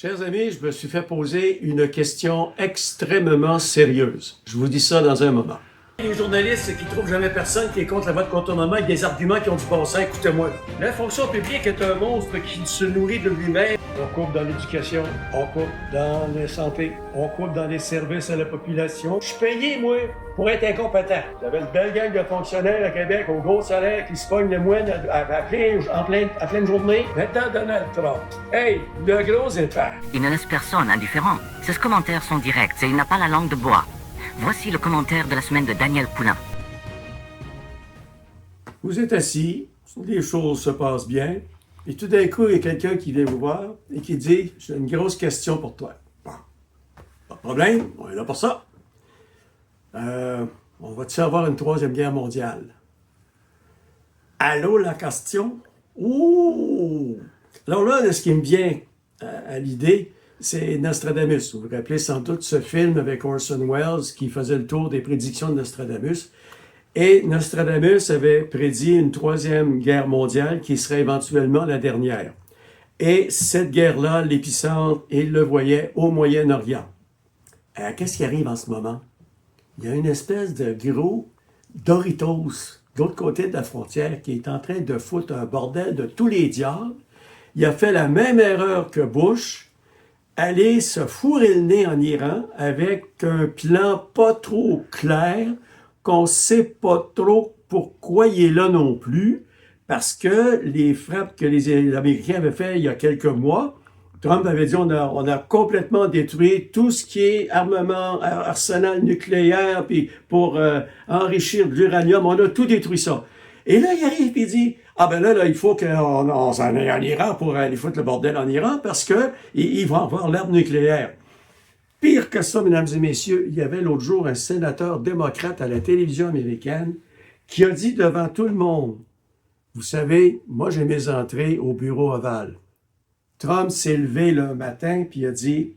Chers amis, je me suis fait poser une question extrêmement sérieuse. Je vous dis ça dans un moment. Les journalistes qui trouvent jamais personne qui est contre la voie de contournement avec des arguments qui ont du bon sens, écoutez-moi. La fonction publique est un monstre qui se nourrit de lui-même. On coupe dans l'éducation, on coupe dans la santé, on coupe dans les services à la population. Je suis payé, moi, pour être incompétent. J'avais une belle gang de fonctionnaires à Québec au gros salaire qui se pognent le moine à pleine journée. Maintenant, Donald Trump. Hey, le gros épais. Il ne laisse personne indifférent. Ses commentaires sont directs et il n'a pas la langue de bois. Voici le commentaire de la semaine de Daniel Poulain. Vous êtes assis, les choses se passent bien, et tout d'un coup, il y a quelqu'un qui vient vous voir et qui dit « J'ai une grosse question pour toi. » Bon, pas de problème, on est là pour ça. On va-tu avoir une troisième guerre mondiale? Allô, la question? Ouh! Alors là, ce qui me vient à l'idée, c'est Nostradamus. Vous vous rappelez sans doute ce film avec Orson Welles qui faisait le tour des prédictions de Nostradamus. Et Nostradamus avait prédit une troisième guerre mondiale qui serait éventuellement la dernière. Et cette guerre-là, l'épicentre, il le voyait au Moyen-Orient. Qu'est-ce qui arrive en ce moment? Il y a une espèce de gros Doritos de l'autre côté de la frontière qui est en train de foutre un bordel de tous les diables. Il a fait la même erreur que Bush, aller se fourrer le nez en Iran avec un plan pas trop clair, qu'on ne sait pas trop pourquoi il est là non plus, parce que les frappes que les Américains avaient fait il y a quelques mois, Trump avait dit on a complètement détruit tout ce qui est armement, arsenal nucléaire, puis pour enrichir de l'uranium, on a tout détruit ça. Et là, il arrive et il dit ah ben là, il faut qu'on s'en aille en Iran pour aller foutre le bordel en Iran parce que ils vont avoir l'arme nucléaire. Pire que ça, mesdames et messieurs, il y avait l'autre jour un sénateur démocrate à la télévision américaine qui a dit devant tout le monde, vous savez, moi j'ai mes entrées au bureau ovale. Trump s'est levé le matin puis a dit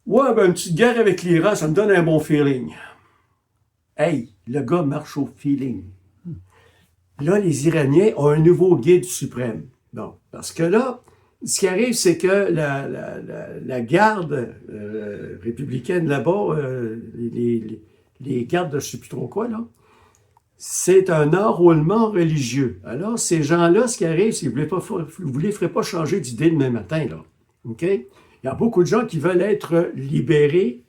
ouais, ben une petite guerre avec l'Iran, ça me donne un bon feeling. Hey, le gars marche au feeling. Là, les Iraniens ont un nouveau guide suprême. Bon, parce que là, ce qui arrive, c'est que la garde républicaine là-bas, les gardes de je ne sais plus trop quoi, là, c'est un enrôlement religieux. Alors, ces gens-là, ce qui arrive, c'est que vous ne les ferez pas changer d'idée demain matin, là. OK? Il y a beaucoup de gens qui veulent être libérés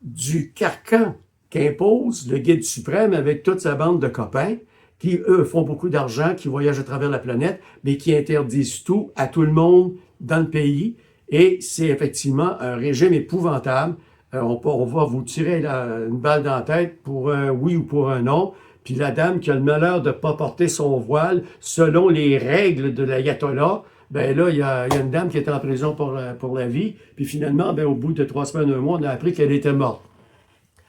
du carcan qu'impose le guide suprême avec toute sa bande de copains, qui, eux, font beaucoup d'argent, qui voyagent à travers la planète, mais qui interdisent tout à tout le monde dans le pays. Et c'est effectivement un régime épouvantable. On va vous tirer une balle dans la tête pour un oui ou pour un non. Puis la dame qui a le malheur de ne pas porter son voile selon les règles de l'ayatollah, ben là, il y a une dame qui est en prison pour la vie. Puis finalement, ben, au bout de 3 semaines, 1 mois, on a appris qu'elle était morte.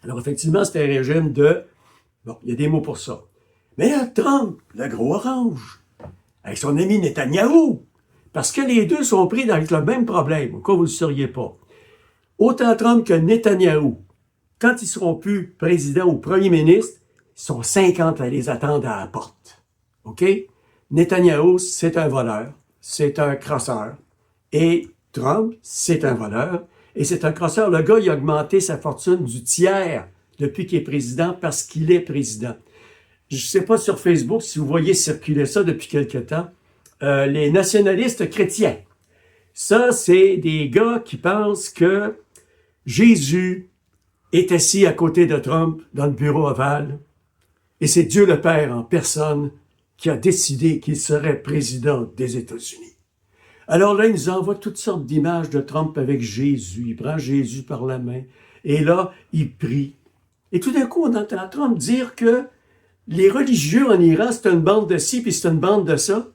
Alors effectivement, c'est un régime de... Bon, il y a des mots pour ça. Mais là, Trump, le gros orange, avec son ami Netanyahou, parce que les deux sont pris avec le même problème, au cas où vous ne le sauriez pas. Autant Trump que Netanyahou, quand ils seront plus président ou premier ministre, ils sont 50 à les attendre à la porte. OK? Netanyahou, c'est un voleur, c'est un crosseur. Et Trump, c'est un voleur, et c'est un crosseur. Le gars, il a augmenté sa fortune du tiers depuis qu'il est président parce qu'il est président. Je ne sais pas sur Facebook si vous voyez circuler ça depuis quelque temps, les nationalistes chrétiens. Ça, c'est des gars qui pensent que Jésus est assis à côté de Trump dans le bureau ovale et c'est Dieu le Père en personne qui a décidé qu'il serait président des États-Unis. Alors là, il nous envoie toutes sortes d'images de Trump avec Jésus. Il prend Jésus par la main et là, il prie. Et tout d'un coup, on entend Trump dire que les religieux en Iran, c'est une bande de ci, puis c'est une bande de ça.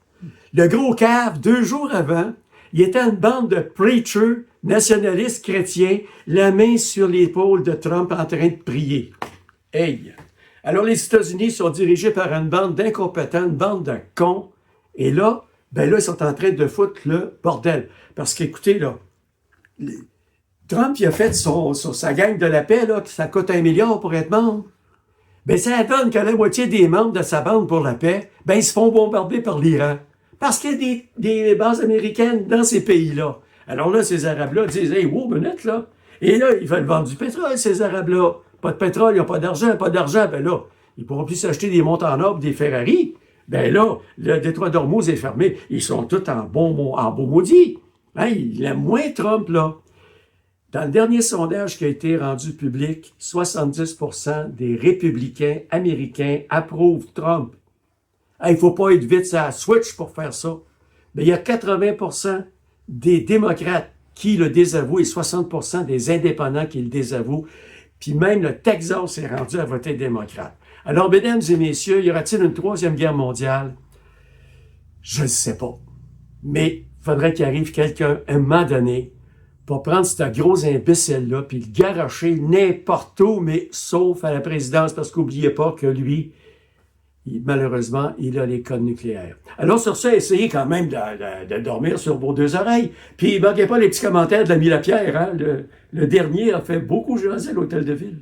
Le gros cave, 2 jours avant, il était une bande de preachers nationalistes chrétiens, la main sur l'épaule de Trump en train de prier. Hey! Alors, les États-Unis sont dirigés par une bande d'incompétents, une bande de cons. Et là, ben là, ils sont en train de foutre le bordel. Parce qu'écoutez, là, Trump, il a fait sa gang de la paix, là, que ça coûte 1 milliard pour être membre. Ben, ça donne que la moitié des membres de sa bande pour la paix, ben, ils se font bombarder par l'Iran. Parce qu'il y a des bases américaines dans ces pays-là. Alors là, ces Arabes-là disent, hey, wow, minute, là. Et là, ils veulent vendre du pétrole, ces Arabes-là. Pas de pétrole, ils n'ont pas d'argent, pas d'argent. Ben là, ils ne pourront plus s'acheter des montres en or, des Ferrari. Ben là, le détroit d'Ormuz est fermé. Ils sont tous en beau maudit. Hein, il aime moins Trump, là. Dans le dernier sondage qui a été rendu public, 70% des républicains américains approuvent Trump. Il ne faut pas être vite à switch pour faire ça. Mais il y a 80% des démocrates qui le désavouent et 60% des indépendants qui le désavouent. Puis même le Texas est rendu à voter démocrate. Alors, mesdames et messieurs, y aura-t-il une troisième guerre mondiale? Je ne sais pas. Mais il faudrait qu'il arrive quelqu'un, un moment donné, pour prendre ce gros imbécile-là, puis le garrocher n'importe où, mais sauf à la présidence, parce qu'oubliez pas que lui, malheureusement, il a les codes nucléaires. Alors sur ça, essayez quand même de dormir sur vos deux oreilles. Puis, ne manquez pas les petits commentaires de l'ami Lapierre. Hein? Le dernier a fait beaucoup jaser à l'Hôtel de Ville.